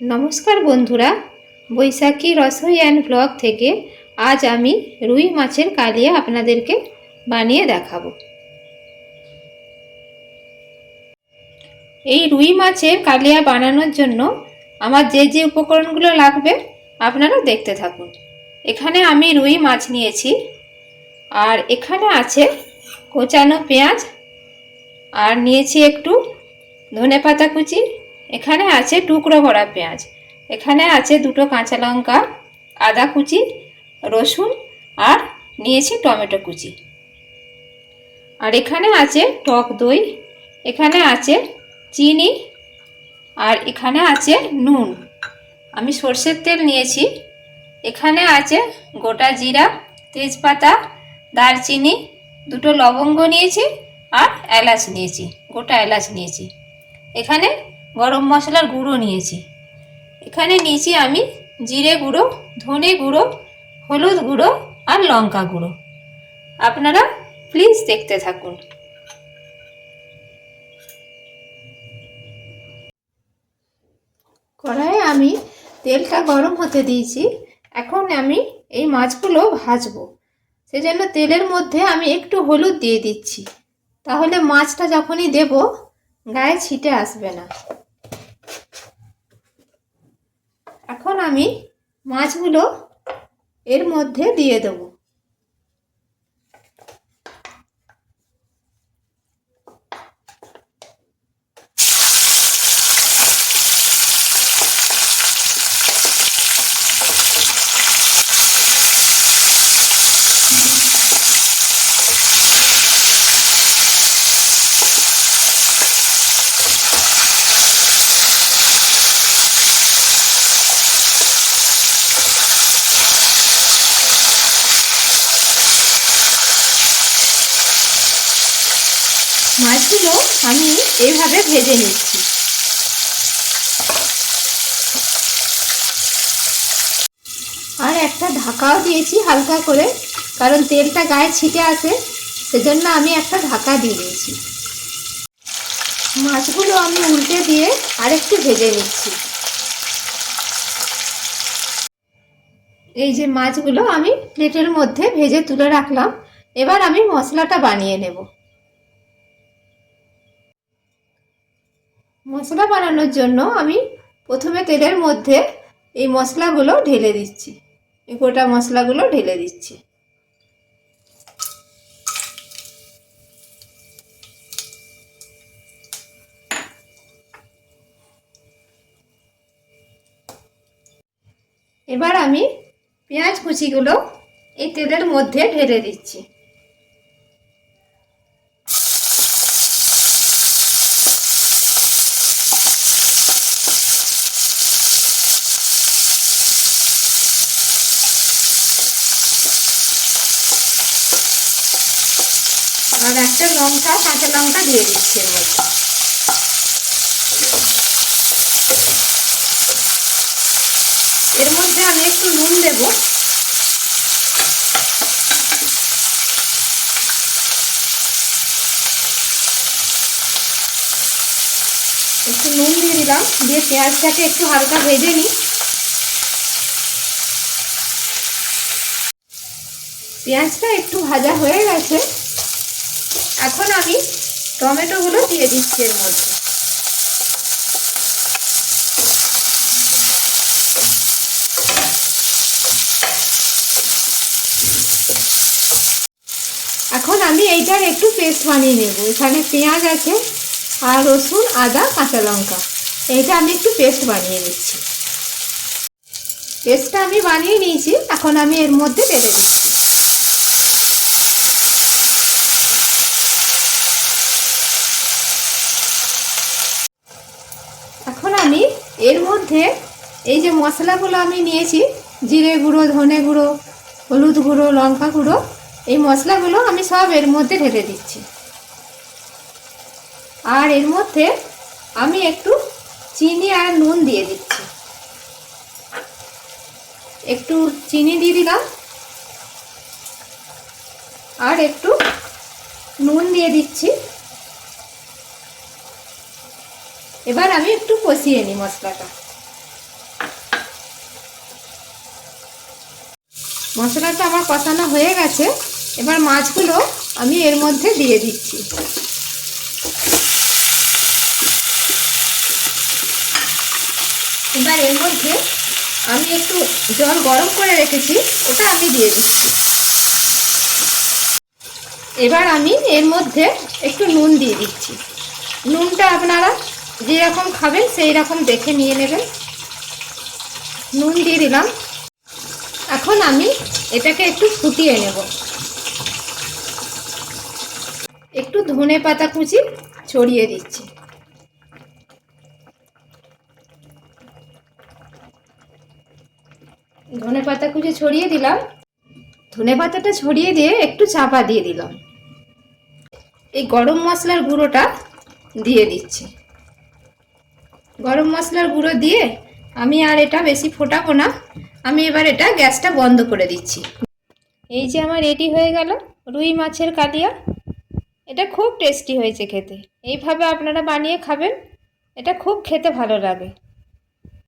नमस्कार बंधुरा बैशाखी रसोई एंड ब्लग থেকে आज আমি রুই মাছের কালিয়া আপনাদেরকে বানিয়ে দেখাবো। এই রুই মাছের কালিয়া বানানোর জন্য আমার যে যে উপকরণগুলো লাগবে আপনারা দেখতে থাকুন। এখানে আমি রুই মাছ নিয়েছি, আর এখানে আছে কোচানো পেঁয়াজ, আর নিয়েছি একটু ধনেপাতা কুচি, এখানে আছে টুকরো করা পেঁয়াজ, এখানে আছে দুটো কাঁচা লঙ্কা, আদা কুচি, রসুন, আর নিয়েছি টমেটো কুচি, আর এখানে আছে টক দই, এখানে আছে চিনি, আর এখানে আছে নুন। আমি সরষের তেল নিয়েছি, এখানে আছে গোটা জিরা, তেজপাতা, দারচিনি, দুটো লবঙ্গ নিয়েছি, আর এলাচ নিয়েছি, গোটা এলাচ নিয়েছি। এখানে গরম মশলার গুঁড়ো নিয়েছি, এখানে নিয়েছি আমি জিরে গুঁড়ো, ধনে গুঁড়ো, হলুদ গুঁড়ো, আর লঙ্কা গুঁড়ো। আপনারা প্লিজ দেখতে থাকুন। কড়াইয়ে আমি তেলটা গরম হতে দিয়েছি। এখন আমি এই মাছগুলো ভাজবো, সেজন্য তেলের মধ্যে আমি একটু হলুদ দিয়ে দিচ্ছি, তাহলে মাছটা যখনই দেব গায়ে ছিটে আসবে না। এখন আমি মাছগুলো এর মধ্যে দিয়ে দেব। মাছগুলো আমি এইভাবে ভেজে নিচ্ছি। আর একটা ঢাকাও দিয়েছি হালকা করে, কারণ তেলটা গায়ে ছিটে আসে, সেজন্য আমি একটা ঢাকা দিয়ে দিয়েছি। মাছগুলো আমি উল্টে দিয়ে আরেকটু ভেজে নিচ্ছি। এই যে মাছগুলো আমি প্লেটের মধ্যে ভেজে তুলে রাখলাম। এবার আমি মশলাটা বানিয়ে নেব। মশলা বানানোর জন্য আমি প্রথমে তেলের মধ্যে এই মশলাগুলো ঢেলে দিচ্ছি, এই গোটা মশলাগুলো ঢেলে দিচ্ছি। এবার আমি পেঁয়াজ কুচিগুলো এই তেলের মধ্যে ঢেলে দিচ্ছি। আর একটা লঙ্কা, কাঁচা লঙ্কা দিয়ে দিচ্ছি এর মধ্যে। এর মধ্যে আমি একটু নুন দেব। একটু নুন দিয়ে দিলাম, দিয়ে পেঁয়াজটাকে একটু হালকা ভেজে নিই। পেঁয়াজটা একটু ভাজা হয়ে গেছে, এখন আমি টমেটোগুলো দিয়ে দিচ্ছি এর মধ্যে। এখন আমি এইটার একটু পেস্ট বানিয়ে নেব। এখানে পেঁয়াজ আছে, আর রসুন, আদা, কাঁচা লঙ্কা, এইটা আমি একটু পেস্ট বানিয়ে নিচ্ছি। পেস্টটা আমি বানিয়ে নিয়েছি, এখন আমি এর মধ্যে ঢেলে দিচ্ছি। এখন আমি এর মধ্যে এই যে মশলাগুলো আমি নিয়েছি, জিরে গুঁড়ো, ধনে গুঁড়ো, হলুদ গুঁড়ো, লঙ্কা গুঁড়ো, এই মশলাগুলো আমি সব এর মধ্যে ঢেলে দিচ্ছি। আর এর মধ্যে আমি একটু চিনি আর নুন দিয়ে দিচ্ছি। একটু চিনি দিয়ে দিলাম, আর একটু নুন দিয়ে দিচ্ছি। এবার আমি একটু কষিয়ে নিই মশলাটা। মশলাটা আমার কষানো হয়ে গেছে। এবার মাছগুলো আমি এর মধ্যে দিয়ে দিচ্ছি। এবার এর মধ্যে আমি একটু জল গরম করে রেখেছি, ওটা আমি দিয়ে দিচ্ছি। এবার আমি এর মধ্যে একটু নুন দিয়ে দিচ্ছি। নুনটা আপনারা যেরকম খাবেন সেই রকম দেখে নিয়ে নেবেন। নুন দিয়ে দিলাম। এখন আমি এটাকে একটু ফুটিয়ে নেব। একটু ধনে পাতা কুচি ছড়িয়ে দিচ্ছি। ধনে পাতা কুচি ছড়িয়ে দিলাম। ধনে পাতাটা ছড়িয়ে দিয়ে একটু চাপা দিয়ে দিলাম। এই গরম মশলার গুঁড়োটা দিয়ে দিচ্ছি। গরম মশলার গুঁড়ো দিয়ে আমি আর এটা বেশি ফোটাবো না। আমি এবার এটা গ্যাসটা বন্ধ করে দিচ্ছি। এই যে আমার রেডি হয়ে গেল রুই মাছের কালিয়া। এটা খুব টেস্টি হয়েছে খেতে। এইভাবে আপনারা বানিয়ে খাবেন, এটা খুব খেতে ভালো লাগে।